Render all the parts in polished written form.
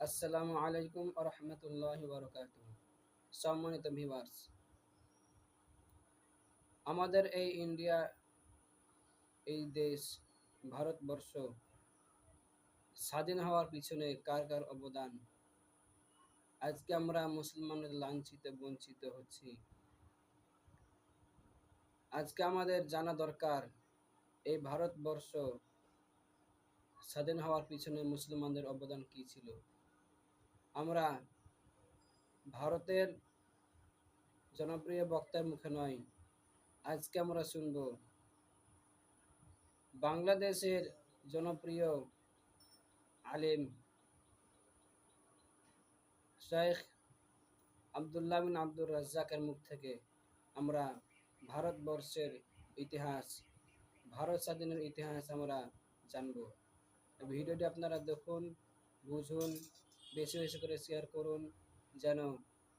আসসালামু আলাইকুম ওয়া রাহমাতুল্লাহি ওয়া বারাকাতুহু। সম্মানিত ভিউয়ার্স, আমাদের এই ইন্ডিয়া, এই দেশ ভারতবর্ষ স্বাধীন হওয়ার পিছনে কার কার অবদান? আজকে আমরা মুসলমানরা লাঞ্ছিত বঞ্চিত হচ্ছি। আজকে আমাদের জানা দরকার এই ভারতবর্ষ স্বাধীন হওয়ার পিছনে মুসলমানদের অবদান কি ছিল। আমরা ভারতের জনপ্রিয় বক্তার মুখে নয়, আজকে আমরা শুনব বাংলাদেশের জনপ্রিয় আলেম শেখ আব্দুল্লাহ বিন আব্দুর রাজ্জাকের মুখ থেকে আমরা ভারতবর্ষের ইতিহাস, ভারত স্বাধীনের ইতিহাস আমরা জানব। ভিডিওটি আপনারা দেখুন, বুঝুন, বেশি বেশি করে শেয়ার করুন, যেন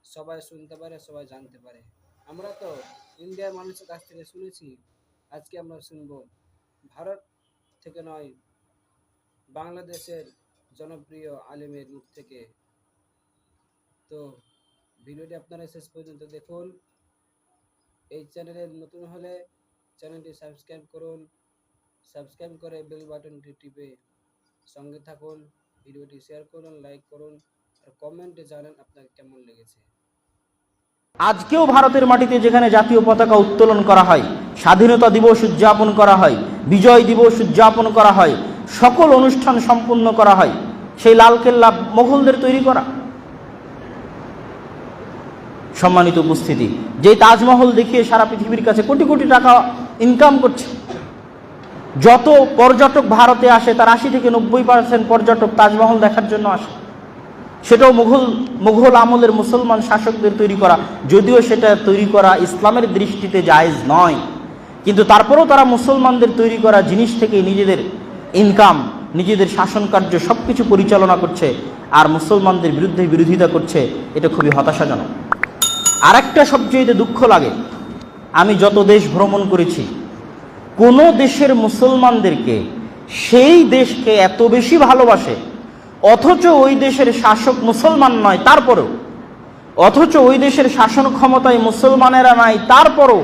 সবাই শুনতে পারে, সবাই জানতে পারে। আমরা তো ইন্ডিয়ার মানুষের কাছ থেকে শুনেছি, আজকে আমরা শুনব ভারত থেকে নয়, বাংলাদেশের জনপ্রিয় আলেমের মুখ থেকে। তো ভিডিওটি আপনারা শেষ পর্যন্ত দেখুন। এই চ্যানেলে নতুন হলে চ্যানেলটি সাবস্ক্রাইব করুন, সাবস্ক্রাইব করে বেল বাটনটি টিপে সঙ্গে থাকুন। ভিডিওটি শেয়ার করুন, লাইক করুন, আর কমেন্টে জানান আপনার কেমন লেগেছে। আজকেও ভারতের মাটিতে যেখানে জাতীয় পতাকা উত্তোলন করা হয়, স্বাধীনতা দিবস উদযাপন করা হয়, বিজয় দিবস উদযাপন করা হয়, সকল অনুষ্ঠান সম্পূর্ণ করা হয়, সেই লালকেল্লা মোগলদের তৈরি করা। সম্মানিত উপস্থিতি, যে তাজমহল দেখিয়ে সারা পৃথিবীর কাছে কোটি কোটি টাকা ইনকাম করছে। যত পর্যটক ভারতে আসে তার 80 থেকে 90% পর্যটক তাজমহল দেখার জন্য আসে। সেটাও মুঘল আমলের মুসলমান শাসকদের তৈরি করা, যদিও সেটা তৈরি করা ইসলামের দৃষ্টিতে জায়েজ নয়, কিন্তু তারপরেও তারা মুসলমানদের তৈরি করা জিনিস থেকে নিজেদের ইনকাম, নিজেদের শাসন কার্য সব কিছু পরিচালনা করছে আর মুসলমানদের বিরুদ্ধে বিরোধিতা করছে। এটা খুবই হতাশাজনক। আর একটা সবচেয়ে দুঃখ লাগে, আমি যত দেশ ভ্রমণ করেছি, কোনো দেশের মুসলমানদেরকে সেই দেশকে এত বেশি ভালোবাসে, অথচ ওই দেশের শাসক মুসলমান নয় তারপরেও, অথচ ওই দেশের শাসন ক্ষমতায় মুসলমানেরা নাই তারপরও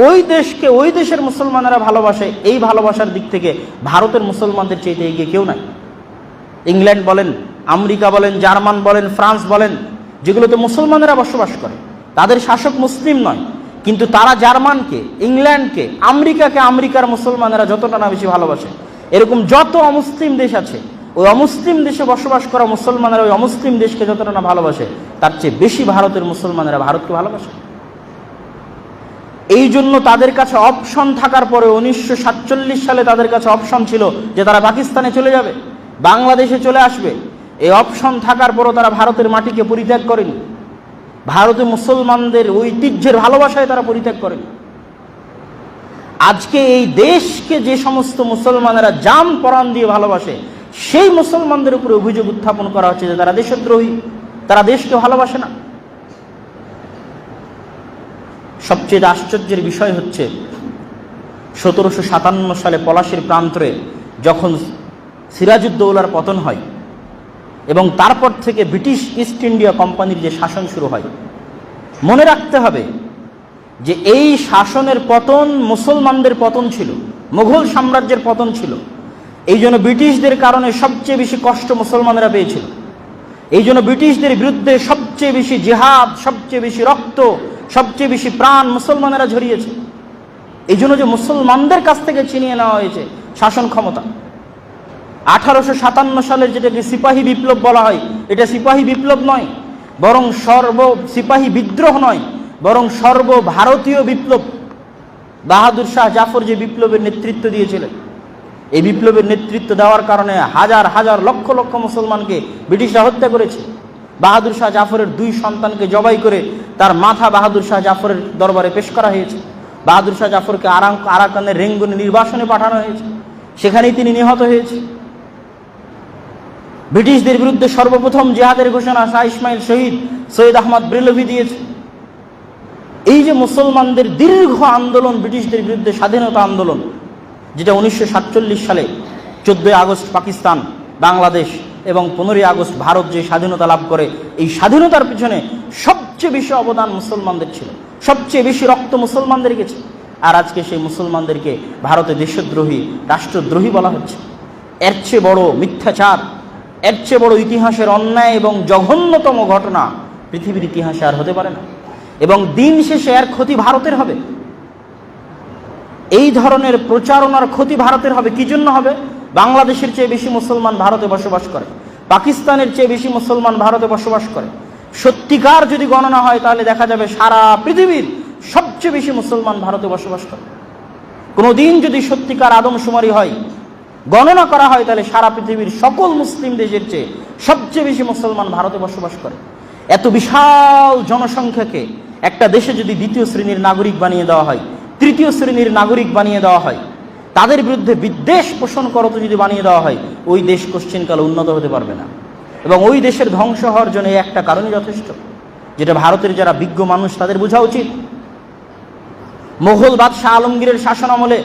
ওই দেশকে ওই দেশের মুসলমানেরা ভালোবাসে। এই ভালোবাসার দিক থেকে ভারতের মুসলমানদের চাইতে এগিয়ে কেউ নাই। ইংল্যান্ড বলেন, আমেরিকা বলেন, জার্মান বলেন, ফ্রান্স বলেন, যেগুলোতে মুসলমানেরা বসবাস করে, তাদের শাসক মুসলিম নয়, কিন্তু তারা জার্মানকে, ইংল্যান্ডকে, আমেরিকাকে, আমেরিকার মুসলমানেরা যতটা না বেশি ভালোবাসে, এরকম যত অমুসলিম দেশ আছে, ওই অমুসলিম দেশে বসবাস করা মুসলমানেরা ওই অমুসলিম দেশকে যতটা না ভালোবাসে, তার চেয়ে বেশি ভারতের মুসলমানেরা ভারতকে ভালোবাসে। এই জন্য তাদের কাছে অপশন থাকার পরে 1947 সালে তাদের কাছে অপশন ছিল যে তারা পাকিস্তানে চলে যাবে, বাংলাদেশে চলে আসবে। এই অপশন থাকার পরও তারা ভারতের মাটিকে পরিত্যাগ করেনি, ভারতে মুসলমানদের ঐতিহ্যের ভালোবাসায় তারা পরিত্যাগ করেনি। আজকে এই দেশকে যে সমস্ত মুসলমানেরা জান পরাণ দিয়ে ভালোবাসে, সেই মুসলমানদের উপরে অভিযোগ উত্থাপন করা হচ্ছে যে তারা দেশদ্রোহী, তারা দেশকে ভালোবাসে না। সবচেয়ে আশ্চর্যের বিষয় হচ্ছে 1757 সালে পলাশীর প্রান্তরে যখন সিরাজউদ্দৌলার পতন হয় এবং তারপর থেকে ব্রিটিশ ইস্ট ইন্ডিয়া কোম্পানির যে শাসন শুরু হয়, মনে রাখতে হবে যে এই শাসনের পতন মুসলমানদের পতন ছিল, মুঘল সাম্রাজ্যের পতন ছিল। এই জন্য ব্রিটিশদের কারণে সবচেয়ে বেশি কষ্ট মুসলমানেরা পেয়েছিল। এই জন্য ব্রিটিশদের বিরুদ্ধে সবচেয়ে বেশি জিহাদ, সবচেয়ে বেশি রক্ত, সবচেয়ে বেশি প্রাণ মুসলমানেরা ঝরিয়েছে। এই জন্য যে মুসলমানদের কাছ থেকে ছিনিয়ে নেওয়া হয়েছে শাসন ক্ষমতা। 1857 সালের যেটাকে সিপাহী বিপ্লব বলা হয়, এটা সিপাহী বিপ্লব নয়, বরং সিপাহী বিদ্রোহ নয়, বরং সর্বভারতীয় বিপ্লব। বাহাদুর শাহ জাফর যে বিপ্লবের নেতৃত্ব দিয়েছিলেন, এই বিপ্লবের নেতৃত্ব দেওয়ার কারণে হাজার হাজার লক্ষ লক্ষ মুসলমানকে ব্রিটিশরা হত্যা করেছে। বাহাদুর শাহ জাফরের 2 সন্তানকে জবাই করে তার মাথা বাহাদুর শাহ জাফরের দরবারে পেশ করা হয়েছে। বাহাদুর শাহ জাফরকে আরাকানের রেঙ্গুনে নির্বাসনে পাঠানো হয়েছে, সেখানেই তিনি নিহত হয়েছে। ব্রিটিশদের বিরুদ্ধে সর্বপ্রথম জিহাদের ঘোষণা শাহ ইসমাইল শহীদ সৈয়দ আহমদ ব্রেলভি দিয়েছে। এই যে মুসলমানদের দীর্ঘ আন্দোলন, ব্রিটিশদের বিরুদ্ধে স্বাধীনতা আন্দোলন, যেটা 1947 সালে 14 আগস্ট পাকিস্তান, বাংলাদেশ এবং 15ই আগস্ট ভারত যে স্বাধীনতা লাভ করে, এই স্বাধীনতার পিছনে সবচেয়ে বেশি অবদান মুসলমানদের ছিল, সবচেয়ে বেশি রক্ত মুসলমানদের গেছে। আর আজকে সেই মুসলমানদেরকে ভারতে দেশদ্রোহী, রাষ্ট্রদ্রোহী বলা হচ্ছে। এর চেয়ে বড় মিথ্যাচার, এর চেয়ে বড় ইতিহাসের অন্যায় এবং জঘন্যতম ঘটনা পৃথিবীর ইতিহাসে আর হতে পারে না। এবং দিন শেষে এর ক্ষতি ভারতের হবে। এই ধরনের প্রচারণার ক্ষতি ভারতের হবে। কি জন্য হবে? বাংলাদেশের চেয়ে বেশি মুসলমান ভারতে বসবাস করে, পাকিস্তানের চেয়ে বেশি মুসলমান ভারতে বসবাস করে। সত্যিকার যদি গণনা হয় তাহলে দেখা যাবে সারা পৃথিবীর সবচেয়ে বেশি মুসলমান ভারতে বসবাস করে। কোনোদিন যদি সত্যিকার আদমশুমারি হয়, গণনা করা হয়, তাহলে সারা পৃথিবীর সকল মুসলিম দেশের চেয়ে সবচেয়ে বেশি মুসলমান ভারতে বসবাস করে। এত বিশাল জনসংখ্যাকে একটা দেশে যদি দ্বিতীয় শ্রেণীর নাগরিক বানিয়ে দেওয়া হয়, তৃতীয় শ্রেণীর নাগরিক বানিয়ে দেওয়া হয়, তাদের বিরুদ্ধে বিদ্বেষ পোষণ করত যদি বানিয়ে দেওয়া হয়, ওই দেশ কোশ্চিনকালে উন্নত হতে পারবে না। এবং ওই দেশের ধ্বংস হওয়ার জন্য এই একটা কারণই যথেষ্ট, যেটা ভারতের যারা বিজ্ঞ মানুষ তাদের বোঝা উচিত। মোগল বাদশাহ আলমগীরের শাসন আমলে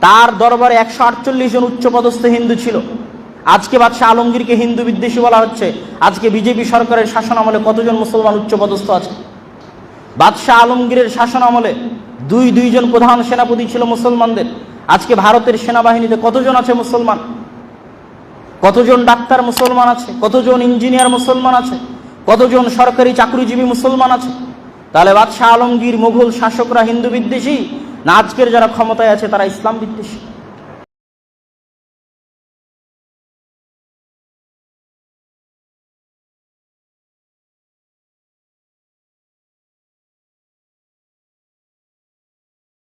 তার দরবারে 148 জন উচ্চপদস্থ হিন্দু ছিল। আজকে বাদশাহ আলমগীরকে হিন্দু বিদ্বেষী বলা হচ্ছে। আজকে বিজেপি সরকারের শাসন আমলে কতজন মুসলমান উচ্চপদস্থ আছে? বাদশাহ আলমগীরের শাসন আমলে দুইজন প্রধান সেনাপতি ছিল মুসলমানদের। আজকে ভারতের সেনাবাহিনীতে কতজন আছে মুসলমান? কতজন ডাক্তার মুসলমান আছে? কতজন ইঞ্জিনিয়ার মুসলমান আছে? কতজন সরকারি চাকরিজীবী মুসলমান আছে? তাহলে বাদশাহ আলমগীর, মোগল শাসকরা হিন্দু বিদ্বেষী না আজকের যারা ক্ষমতায় আছে তারা ইসলাম বিদ্বেষী?